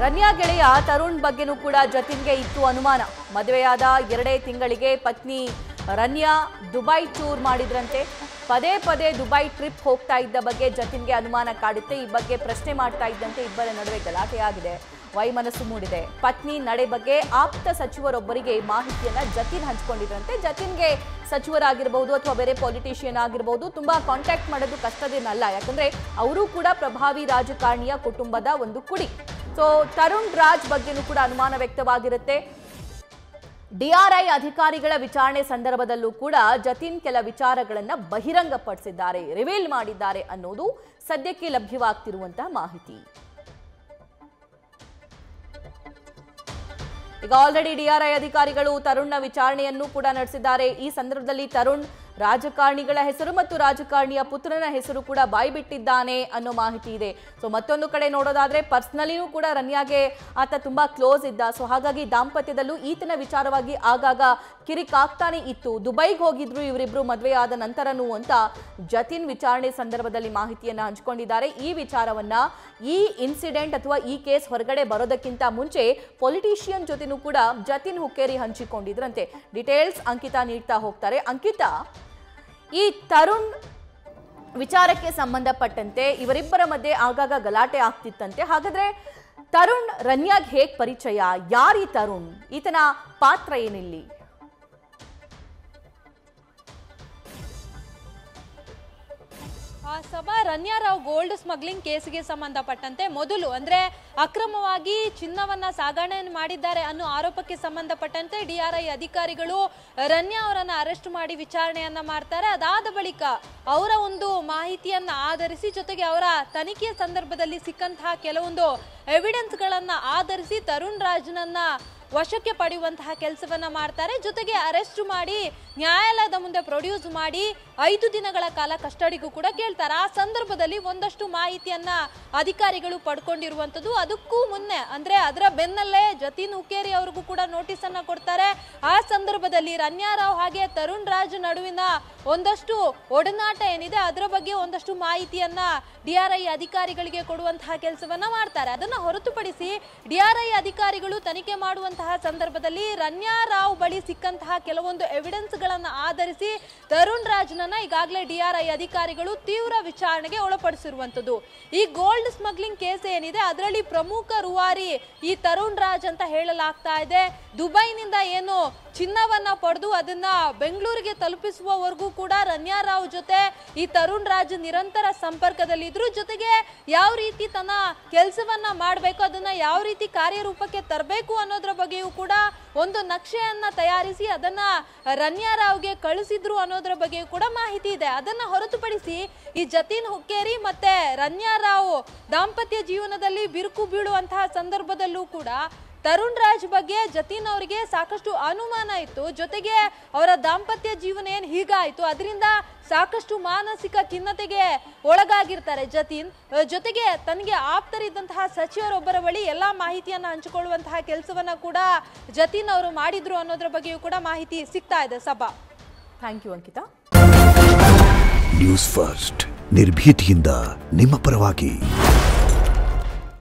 ರನ್ಯಾ ಗೆಳೆಯ ತರುಣ್ ಬಗ್ಗೆನೂ ಕೂಡ ಜತಿನ್ಗೆ ಇತ್ತು ಅನುಮಾನ. ಮದುವೆಯಾದ 2 ತಿಂಗಳಿಗೆ ಪತ್ನಿ ರನ್ಯಾ ದುಬೈ ಟೂರ್ ಮಾಡಿದ್ರಂತೆ. ಪದೇ ಪದೇ ದುಬೈ ಟ್ರಿಪ್ ಹೋಗ್ತಾ ಇದ್ದ ಬಗ್ಗೆ ಜತಿನ್ಗೆ ಅನುಮಾನ ಕಾಡುತ್ತೆ. ಈ ಬಗ್ಗೆ ಪ್ರಶ್ನೆ ಮಾಡ್ತಾ ಇದ್ದಂತೆ ಇಬ್ಬರ ನಡುವೆ ಗಲಾಟೆಯಾಗಿದೆ, ವೈಮನಸ್ಸು ಮೂಡಿದೆ. ಪತ್ನಿ ನಡೆ ಬಗ್ಗೆ ಆಪ್ತ ಸಚಿವರೊಬ್ಬರಿಗೆ ಮಾಹಿತಿಯನ್ನ ಜತಿನ್ ಹಂಚಿಕೊಂಡಿದ್ರಂತೆ. ಜತಿನ್ಗೆ ಸಚಿವರಾಗಿರಬಹುದು ಅಥವಾ ಬೇರೆ ಪೊಲಿಟಿಷಿಯನ್ ಆಗಿರಬಹುದು ತುಂಬಾ ಕಾಂಟ್ಯಾಕ್ಟ್ ಮಾಡೋದು ಕಷ್ಟದೇನಲ್ಲ, ಯಾಕಂದ್ರೆ ಅವರು ಕೂಡ ಪ್ರಭಾವಿ ರಾಜಕಾರಣಿಯ ಕುಟುಂಬದ ಒಂದು ಕುಡಿ. ಸೊ ತರುಣ್ ರಾಜ್ ಬಗ್ಗೆನೂ ಕೂಡ ಅನುಮಾನ ವ್ಯಕ್ತವಾಗಿರುತ್ತೆ. ಡಿಆರ್ಐ ಅಧಿಕಾರಿಗಳ ವಿಚಾರಣೆ ಸಂದರ್ಭದಲ್ಲೂ ಕೂಡ ಜತಿನ್ ಕೆಲ ವಿಚಾರಗಳನ್ನ ಬಹಿರಂಗಪಡಿಸಿದ್ದಾರೆ, ರಿವೀಲ್ ಮಾಡಿದ್ದಾರೆ ಅನ್ನೋದು ಸದ್ಯಕ್ಕೆ ಲಭ್ಯವಾಗ್ತಿರುವಂತಹ ಮಾಹಿತಿ. ಈಗ ಆಲ್ರೆಡಿ ಡಿಆರ್ಐ ಅಧಿಕಾರಿಗಳು ತರುಣ್ನ ವಿಚಾರಣೆಯನ್ನು ಕೂಡ ನಡೆಸಿದ್ದಾರೆ. ಈ ಸಂದರ್ಭದಲ್ಲಿ ತರುಣ್ ರಾಜಕಾರಣಿಗಳ ಹೆಸರು ಮತ್ತು ರಾಜಕಾರಣಿಯ ಪುತ್ರನ ಹೆಸರು ಕೂಡ ಬಾಯ್ಬಿಟ್ಟಿದ್ದಾನೆ ಅನ್ನೋ ಮಾಹಿತಿ ಇದೆ. ಸೊ ಮತ್ತೊಂದು ಕಡೆ ನೋಡೋದಾದ್ರೆ ಪರ್ಸನಲಿನೂ ಕೂಡ ರನ್ಯಾಗೆ ಆತ ತುಂಬಾ ಕ್ಲೋಸ್ ಇದ್ದ. ಸೊ ಹಾಗಾಗಿ ದಾಂಪತ್ಯದಲ್ಲೂ ಈತನ ವಿಚಾರವಾಗಿ ಆಗಾಗ ಕಿರಿಕಾಗ್ತಾನೆ ಇತ್ತು. ದುಬೈಗೆ ಹೋಗಿದ್ರು ಇವರಿಬ್ರು ಮದುವೆಯಾದ ನಂತರನೂ ಅಂತ ಜತಿನ್ ವಿಚಾರಣೆ ಸಂದರ್ಭದಲ್ಲಿ ಮಾಹಿತಿಯನ್ನ ಹಂಚಿಕೊಂಡಿದ್ದಾರೆ. ಈ ವಿಚಾರವನ್ನ, ಈ ಇನ್ಸಿಡೆಂಟ್ ಅಥವಾ ಈ ಕೇಸ್ ಹೊರಗಡೆ ಬರೋದಕ್ಕಿಂತ ಮುಂಚೆ ಪೊಲಿಟಿಷಿಯನ್ ಜೊತೆನೂ ಕೂಡ ಜತಿನ್ ಹುಕ್ಕೇರಿ ಹಂಚಿಕೊಂಡಿದ್ರಂತೆ. ಡೀಟೇಲ್ಸ್ ಅಂಕಿತಾ ನೀಡ್ತಾ ಹೋಗ್ತಾರೆ. ಅಂಕಿತಾ, ಈ ತರುಣ್ ವಿಚಾರಕ್ಕೆ ಸಂಬಂಧಪಟ್ಟಂತೆ ಇವರಿಬ್ಬರ ಮಧ್ಯೆ ಆಗಾಗ ಗಲಾಟೆ ಆಗ್ತಿತ್ತಂತೆ. ಹಾಗಾದ್ರೆ ತರುಣ್ ರನ್ಯಾಗ್ ಹೇಗ್ ಪರಿಚಯ? ಯಾರೀ ತರುಣ್? ಈತನ ಪಾತ್ರ ಏನಿಲ್ಲಿ? ಸಭಾ, ರನ್ಯಾ ರಾವ್ ಗೋಲ್ಡ್ ಸ್ಮಗ್ಲಿಂಗ್ ಕೇಸ್ಗೆ ಸಂಬಂಧಪಟ್ಟಂತೆ ಮೊದಲು ಅಂದ್ರೆ ಅಕ್ರಮವಾಗಿ ಚಿನ್ನವನ್ನ ಸಾಗಣೆ ಮಾಡಿದ್ದಾರೆ ಅನ್ನೋ ಆರೋಪಕ್ಕೆ ಸಂಬಂಧಪಟ್ಟಂತೆ ಡಿಆರ್ಐ ಅಧಿಕಾರಿಗಳು ರನ್ಯಾ ಅವರನ್ನ ಅರೆಸ್ಟ್ ಮಾಡಿ ವಿಚಾರಣೆಯನ್ನ ಮಾಡ್ತಾರೆ. ಅದಾದ ಬಳಿಕ ಅವರ ಒಂದು ಮಾಹಿತಿಯನ್ನ ಆಧರಿಸಿ, ಜೊತೆಗೆ ಅವರ ತನಿಖೆಯ ಸಂದರ್ಭದಲ್ಲಿ ಸಿಕ್ಕಂತಹ ಕೆಲವೊಂದು ಎವಿಡೆನ್ಸ್ ಗಳನ್ನ ಆಧರಿಸಿ ತರುಣ್ ರಾಜ್ನನ್ನ ವಶಕ್ಕೆ ಪಡೆಯುವಂತಹ ಕೆಲಸವನ್ನ ಮಾಡ್ತಾರೆ. ಜೊತೆಗೆ ಅರೆಸ್ಟ್ ಮಾಡಿ ನ್ಯಾಯಾಲಯದ ಮುಂದೆ ಪ್ರೊಡ್ಯೂಸ್ ಮಾಡಿ 5 ದಿನಗಳ ಕಾಲ ಕಸ್ಟಡಿಗೂ ಕೂಡ ಕೇಳ್ತಾರೆ. ಆ ಸಂದರ್ಭದಲ್ಲಿ ಒಂದಷ್ಟು ಮಾಹಿತಿಯನ್ನ ಅಧಿಕಾರಿಗಳು ಪಡ್ಕೊಂಡಿರುವಂತದ್ದು. ಅದಕ್ಕೂ ಮುನ್ನೆ ಅಂದ್ರೆ ಅದರ ಬೆನ್ನಲ್ಲೇ ಜತಿನ್ ಹುಕ್ಕೇರಿ ಅವ್ರಿಗೂ ಕೂಡ ನೋಟಿಸ್ ಅನ್ನ ಕೊಡ್ತಾರೆ. ಆ ಸಂದರ್ಭದಲ್ಲಿ ರನ್ಯಾ ರಾವ್ ಹಾಗೆ ತರುಣ್ ರಾಜ್ ನಡುವಿನ ಒಂದಷ್ಟು ಒಡನಾಟ ಏನಿದೆ ಅದರ ಬಗ್ಗೆ ಒಂದಷ್ಟು ಮಾಹಿತಿಯನ್ನ ಡಿಆರ್ಐ ಅಧಿಕಾರಿಗಳಿಗೆ ಕೊಡುವಂತಹ ಕೆಲಸವನ್ನ ಮಾಡ್ತಾರೆ. ಅದನ್ನ ಹೊರತುಪಡಿಸಿ ಡಿಆರ್ಐ ಅಧಿಕಾರಿಗಳು ತನಿಖೆ ಮಾಡುವಂತಹ ಸಂದರ್ಭದಲ್ಲಿ ರನ್ಯಾ ರಾವ್ ಬಳಿ ಸಿಕ್ಕಂತಹ ಕೆಲವೊಂದು ಎವಿಡೆನ್ಸ್ ಗಳನ್ನ ಆಧರಿಸಿ ತರುಣ್ ರಾಜ್ನನ್ನ ಈಗಾಗಲೇ ಡಿಆರ್ಐ ಅಧಿಕಾರಿಗಳು ತೀವ್ರ ವಿಚಾರಣೆಗೆ ಒಳಪಡಿಸಿರುವಂತದ್ದು. ಈ ಗೋಲ್ಡ್ ಸ್ಮಗ್ಲಿಂಗ್ ಕೇಸ್ ಏನಿದೆ ಅದರಲ್ಲಿ ಪ್ರಮುಖ ರೂವಾರಿ ಈ ತರುಣ್ ರಾಜ್ ಅಂತ ಹೇಳಲಾಗ್ತಾ ಇದೆ. ದುಬೈನಿಂದ ಏನು ಚಿನ್ನವನ್ನ ಪಡೆದು ಅದನ್ನ ಬೆಂಗಳೂರಿಗೆ ತಲುಪಿಸುವವರೆಗೂ ಕೂಡ ರನ್ಯಾ ರಾವ್ ಜೊತೆ ಈ ತರುಣ್ ರಾಜ್ ನಿರಂತರ ಸಂಪರ್ಕದಲ್ಲಿದ್ರು. ಜೊತೆಗೆ ಯಾವ ರೀತಿ ತನ್ನ ಕೆಲಸವನ್ನ ಮಾಡಬೇಕು, ಅದನ್ನ ಯಾವ ರೀತಿ ಕಾರ್ಯರೂಪಕ್ಕೆ ತರಬೇಕು ಅನ್ನೋದ್ರ ಬಗ್ಗೆಯೂ ಕೂಡ ಒಂದು ನಕ್ಷೆಯನ್ನ ತಯಾರಿಸಿ ಅದನ್ನ ರನ್ಯಾ ರಾವ್ಗೆ ಕಳಿಸಿದ್ರು ಅನ್ನೋದ್ರ ಬಗ್ಗೆಯೂ ಕೂಡ ಮಾಹಿತಿ ಇದೆ. ಅದನ್ನ ಹೊರತುಪಡಿಸಿ ಈ ಜತಿನ್ ಹುಕ್ಕೇರಿ ಮತ್ತೆ ರನ್ಯಾ ರಾವ್ ದಾಂಪತ್ಯ ಜೀವನದಲ್ಲಿ ಬಿರುಕು ಬೀಳುವಂತಹ ಸಂದರ್ಭದಲ್ಲೂ ಕೂಡ ತರುಣ್ ರಾಜ್ ಬಗ್ಗೆ ಜತಿನ್ ಅವರಿಗೆ ಸಾಕಷ್ಟು ಅನುಮಾನ ಇತ್ತು. ಜೊತೆಗೆ ಅವರ ದಾಂಪತ್ಯ ಜೀವನ ಏನ್ ಹೀಗಾಯ್ತು ಅದರಿಂದ ಸಾಕಷ್ಟು ಮಾನಸಿಕ ಖಿನ್ನತೆಗೆ ಒಳಗಾಗಿರ್ತಾರೆ ಜತಿನ್. ಜೊತೆಗೆ ತನಗೆ ಆಪ್ತರಿದ್ದಂತಹ ಸಚಿವರೊಬ್ಬರ ಬಳಿ ಎಲ್ಲಾ ಮಾಹಿತಿಯನ್ನ ಹಂಚಿಕೊಳ್ಳುವಂತಹ ಕೆಲಸವನ್ನ ಕೂಡ ಜತಿನ್ ಅವರು ಮಾಡಿದ್ರು ಅನ್ನೋದ್ರ ಬಗ್ಗೆಯೂ ಕೂಡ ಮಾಹಿತಿ ಸಿಗ್ತಾ ಇದೆ. ಸಭಾ, thank you Ankita. News first, ನಿರ್ಭೀತಿಯಿಂದ ನಿಮ್ಮ ಪರವಾಗಿ.